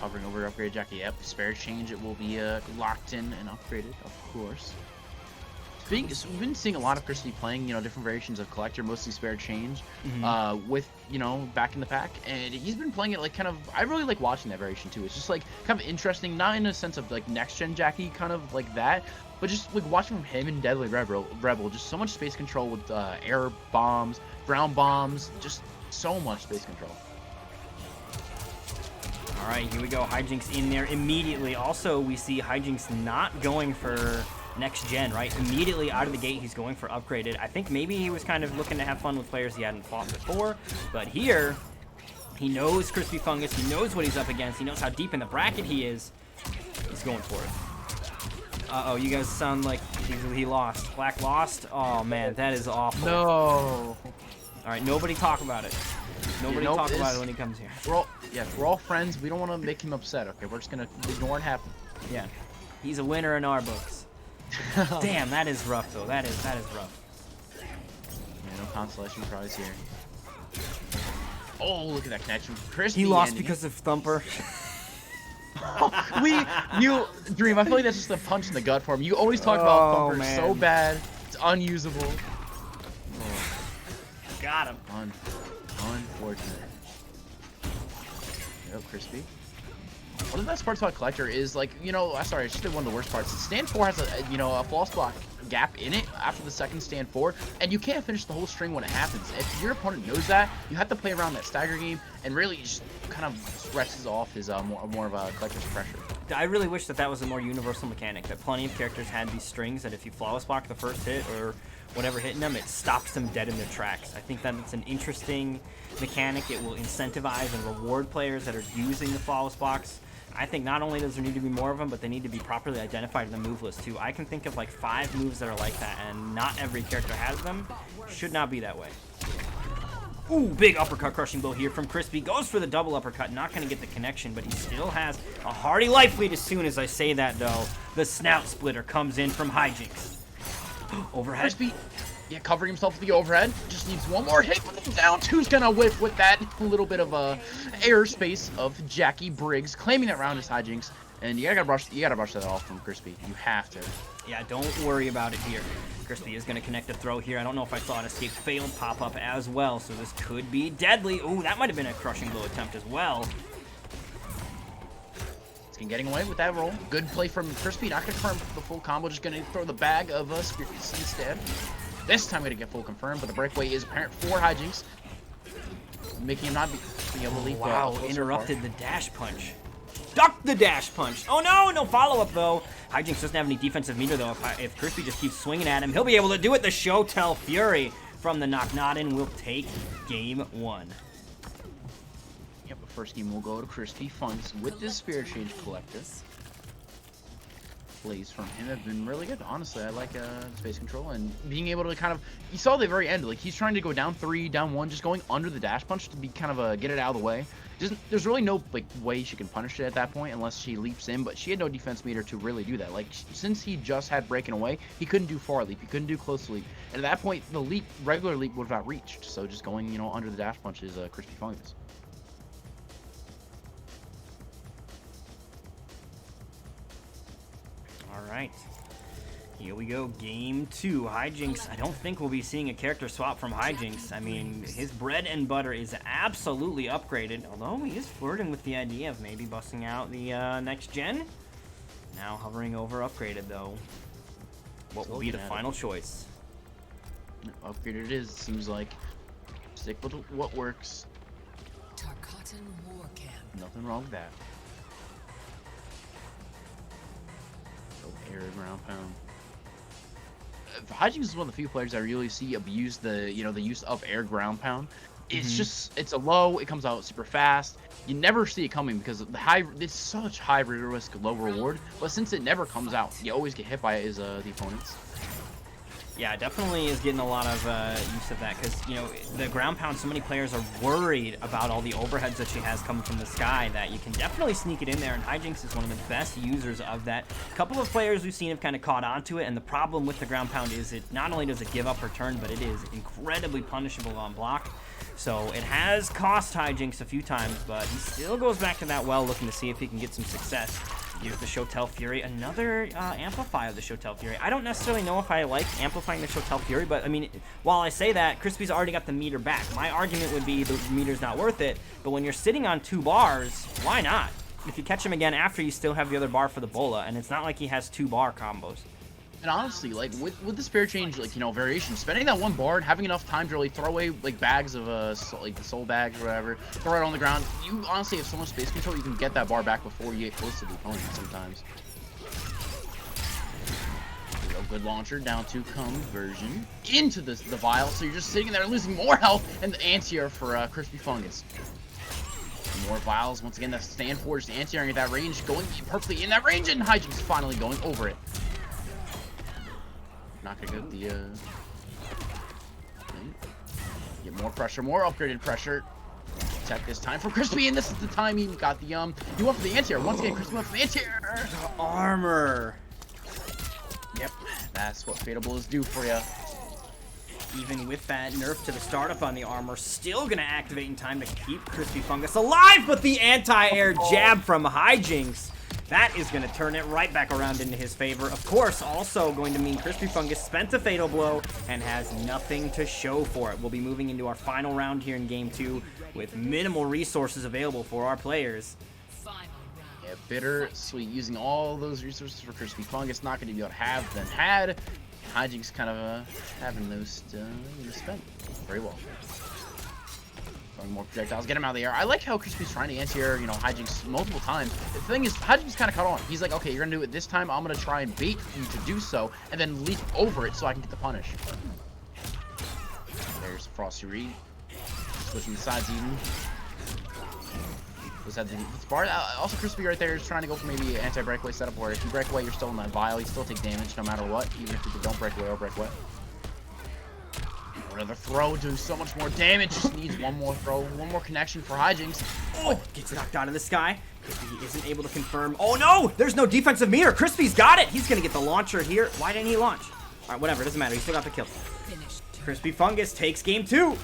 Hovering over upgrade Jackie. Yep, spare change. It will be locked in and upgraded, of course. We've been seeing a lot of Crispy playing, different variations of Collector, mostly spare change, with, back in the pack. And he's been playing it like kind of, I really like watching that variation too. It's just like kind of interesting, not in a sense of like next gen Jackie kind of like that, but just like watching from him and Deadly Rebel, just so much space control with air bombs, ground bombs, just so much space control. All right, here we go. Hijinx in there immediately. Also, we see Hijinx not going for next gen, right? Immediately out of the gate, he's going for upgraded. I think maybe he was kind of looking to have fun with players he hadn't fought before, but here, he knows Krispifungus, he knows what he's up against, he knows how deep in the bracket he is. He's going for it. Uh-oh, you guys sound like he lost. Black lost? Oh, man, that is awful. No. All right, nobody talk about it. Nobody talk about it when he comes here. We're all friends. We don't want to make him upset, okay? We're just going to ignore it happen. Yeah. He's a winner in our books. Damn, that is rough, though. That is rough. Yeah, no consolation prize here. Oh, look at that connection. Crispy. He lost because of Thumper. Dream, I feel like that's just a punch in the gut for him. You always talk about Thumper man. so bad. It's unusable. Got him. Unfortunate. Yep, Crispy. One of the best parts about Collector is, like, sorry, I just did one of the worst parts. Stand 4 has a false block gap in it after the second stand 4, and you can't finish the whole string when it happens. If your opponent knows that, you have to play around that stagger game and really just kind of stretches off his more of a Collector's pressure. I really wish that was a more universal mechanic, that plenty of characters had these strings that if you flawless block the first hit or whatever hitting them, it stops them dead in their tracks. I think that it's an interesting mechanic. It will incentivize and reward players that are using the flawless blocks. I think not only does there need to be more of them, but they need to be properly identified in the move list too. I can think of like 5 moves that are like that, and not every character has them. Should not be that way. Ooh, big uppercut crushing blow here from Crispy. Goes for the double uppercut, not going to get the connection, but he still has a hearty life lead. As soon as I say that, though, the snout splitter comes in from Hijinx. Overhead. Crispy, covering himself with the overhead. Just needs one more hit with him down. Two's gonna whiff with that little bit of airspace of Jackie Briggs, claiming that round is Hijinx. And you gotta brush that off from Crispy. You have to. Yeah, don't worry about it here. Crispy is gonna connect a throw here. I don't know if I saw an escape failed pop up as well, so this could be deadly. Ooh, that might have been a crushing blow attempt as well. Getting away with that roll. Good play from Crispy. Not confirmed the full combo. Just going to throw the bag of Spirits instead. This time going to get full confirmed, but the breakaway is apparent for Hijinx, making him not be able to leap. Wow, interrupted the dash punch. Duck the dash punch. Oh no, no follow-up though. Hijinx doesn't have any defensive meter though. If Crispy just keeps swinging at him, he'll be able to do it. The Show Tell Fury from the Knock Not In will take game 1. Yep, the first game will go to Krispifungus with this Spirit Change Collector. Plays from him have been really good. Honestly, I like space control and being able to kind of. You saw the very end, like he's trying to go down 3, down 1, just going under the dash punch to be kind of get it out of the way. There's really no way she can punish it at that point unless she leaps in, but she had no defense meter to really do that. Like since he just had breaking away, he couldn't do far leap, he couldn't do close leap, and at that point the regular leap would have outreached. So just going under the dash punch is Krispifungus. Alright, here we go, game 2. Hijinx, I don't think we'll be seeing a character swap from Hijinx. I mean, his bread and butter is absolutely upgraded, although he is flirting with the idea of maybe busting out the next gen. Now hovering over upgraded, though. What will be the final choice? Upgraded it is, seems like. Stick with what works. Nothing wrong with that. Air ground pound. Hijinx is one of the few players I really see abuse the use of air ground pound. It's just it's a low. It comes out super fast. You never see it coming because it's such high risk, low reward. But since it never comes out, you always get hit by it as the opponents. Yeah, definitely is getting a lot of use of that because, the ground pound, so many players are worried about all the overheads that she has coming from the sky that you can definitely sneak it in there, and Hijinx is one of the best users of that. A couple of players we've seen have kind of caught on to it, and the problem with the ground pound is it not only does it give up her turn, but it is incredibly punishable on block. So it has cost Hijinx a few times, but he still goes back to that well, looking to see if he can get some success. Use the Shotel Fury, another amplify of the Shotel Fury. I don't necessarily know if I like amplifying the Shotel Fury, but I mean, while I say that, Crispy's already got the meter back. My argument would be the meter's not worth it, but when you're sitting on 2 bars, why not? If you catch him again after, you still have the other bar for the bola, and it's not like he has 2 bar combos. And honestly, like with the spare change, like, you know, variation, spending that 1 bar and having enough time to really throw away like bags of like the soul bags or whatever, throw it on the ground. You honestly have so much space control, you can get that bar back before you get close to the opponent sometimes. Real good launcher down to conversion into the vial, so you're just sitting there losing more health and the anti-air for Krispifungus. More vials once again. That stand for just anti-airing at that range, going perfectly in that range, and Hijinx finally going over it. Not gonna get the get more pressure, more upgraded pressure. Attack this time for Crispy, and this is the time he got the he went for the anti-air. Once again, Crispy went for the anti-air. Armor. Yep, that's what Fatables do for you. Even with that nerf to the startup on the armor, still gonna activate in time to keep Krispifungus alive, but the anti-air jab from Hijinx, that is gonna turn it right back around into his favor. Of course, also going to mean Krispifungus spent a fatal blow and has nothing to show for it. We'll be moving into our final round here in game 2 with minimal resources available for our players. Yeah, bittersweet, using all those resources for Krispifungus, not gonna be able to have them had. Hijinx kind of having those spent very well. Throwing more projectiles, get him out of the air. I like how Crispy's trying to anti-air, you know, Hijinx multiple times. The thing is, Hijinx kind of caught on. He's like, okay, you're gonna do it this time. I'm gonna try and bait you to do so, and then leap over it so I can get the punish. There's Frosty Reed, switching the sides even. Was that the bar? Also, Crispy right there is trying to go for maybe an anti-breakaway setup where if you break away, you're still in that vial. You still take damage no matter what, even if you don't break away or break away. Another throw doing so much more damage. Just needs one more throw, one more connection for Hijinx. Oh, gets knocked out of the sky. Crispy isn't able to confirm. Oh no, there's no defensive meter. Crispy's got it. He's gonna get the launcher here. Why didn't he launch? All right, whatever. Doesn't matter. He still got the kill. Krispifungus takes game 2.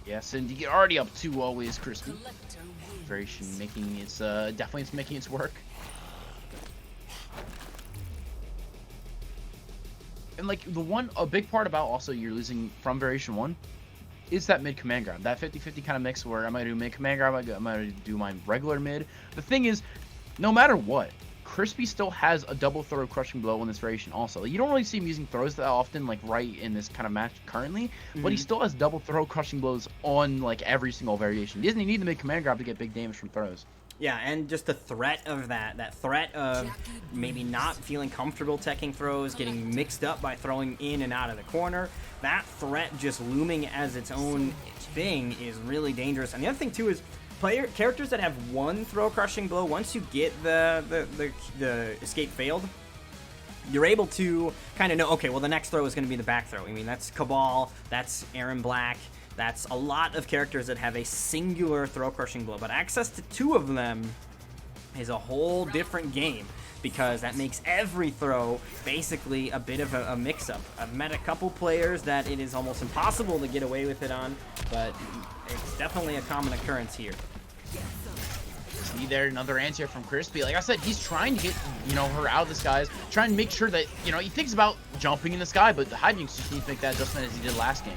Yes, and you're already up 2-0 is Crispy. Variation making its definitely it's making its work. And like a big part about also you're losing from Variation 1 is that mid command grab. That 50-50 kind of mix where I might do mid command grab, I might do my regular mid. The thing is, no matter what, Crispy still has a double throw crushing blow in this variation also. You don't really see him using throws that often, like right in this kind of match currently, but he still has double throw crushing blows on like every single variation. He doesn't need the mid command grab to get big damage from throws. Yeah, and just the threat of that threat of maybe not feeling comfortable teching throws, getting mixed up by throwing in and out of the corner, that threat just looming as its own thing is really dangerous. And the other thing too is characters that have one throw crushing blow, once you get the escape failed, you're able to kind of know, okay, well the next throw is going to be the back throw. I mean, that's Cabal, that's Aaron Black, that's a lot of characters that have a singular throw crushing blow, but access to 2 of them is a whole different game, because that makes every throw basically a bit of a mix-up. I've met a couple players that it is almost impossible to get away with it on, but it's definitely a common occurrence here. See there, another anti-air from Crispy. Like I said, he's trying to get, you know, her out of the skies, trying to make sure that, you know, he thinks about jumping in the sky, but the Hijinx just needs to make that adjustment as he did last game.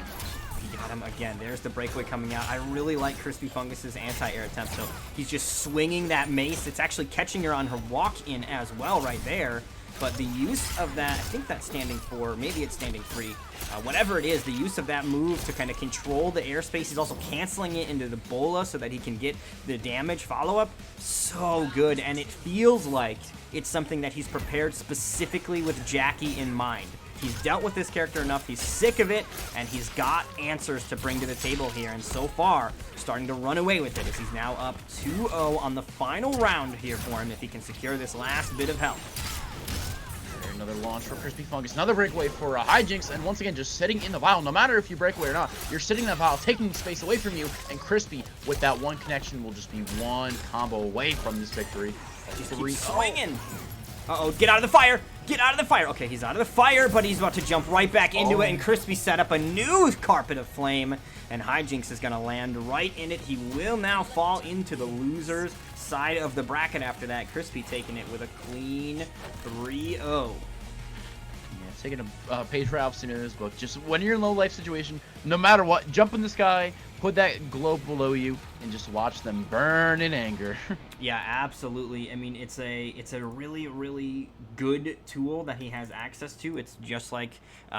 He got him again. There's the breakaway coming out. I really like Krispifungus's anti-air attempt. So he's just swinging that mace. It's actually catching her on her walk-in as well right there. But the use of that, I think that's standing 4, maybe it's standing 3. Whatever it is, the use of that move to kind of control the airspace. He's also canceling it into the bola so that he can get the damage follow-up. So good, and it feels like it's something that he's prepared specifically with Jackie in mind. He's dealt with this character enough, he's sick of it, and he's got answers to bring to the table here. And so far, starting to run away with it as he's now up 2-0 on the final round here for him if he can secure this last bit of health. Another launch for Krispifungus, another breakaway for Hijinx, and once again, just sitting in the vial. No matter if you break away or not, you're sitting in that vial, taking space away from you, and Crispy, with that one connection, will just be one combo away from this victory. Just keep swinging. Uh-oh, get out of the fire. Get out of the fire. Okay, he's out of the fire, but he's about to jump right back into it, and Crispy set up a new carpet of flame, and Hijinx is going to land right in it. He will now fall into the loser's side of the bracket after that. Crispy taking it with a clean 3-0. Yeah, taking a page for Alf Suno's book. Just when you're in low life situation, no matter what, jump in the sky, put that globe below you, and just watch them burn in anger. Yeah, absolutely. I mean, it's a really, really good tool that he has access to. It's just like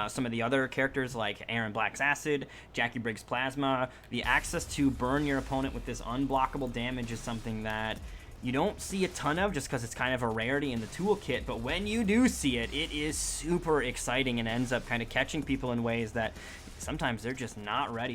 some of the other characters like Aaron Black's Acid, Jackie Briggs' Plasma. The access to burn your opponent with this unblockable damage is something that you don't see a ton of just because it's kind of a rarity in the toolkit, but when you do see it, it is super exciting and ends up kind of catching people in ways that sometimes they're just not ready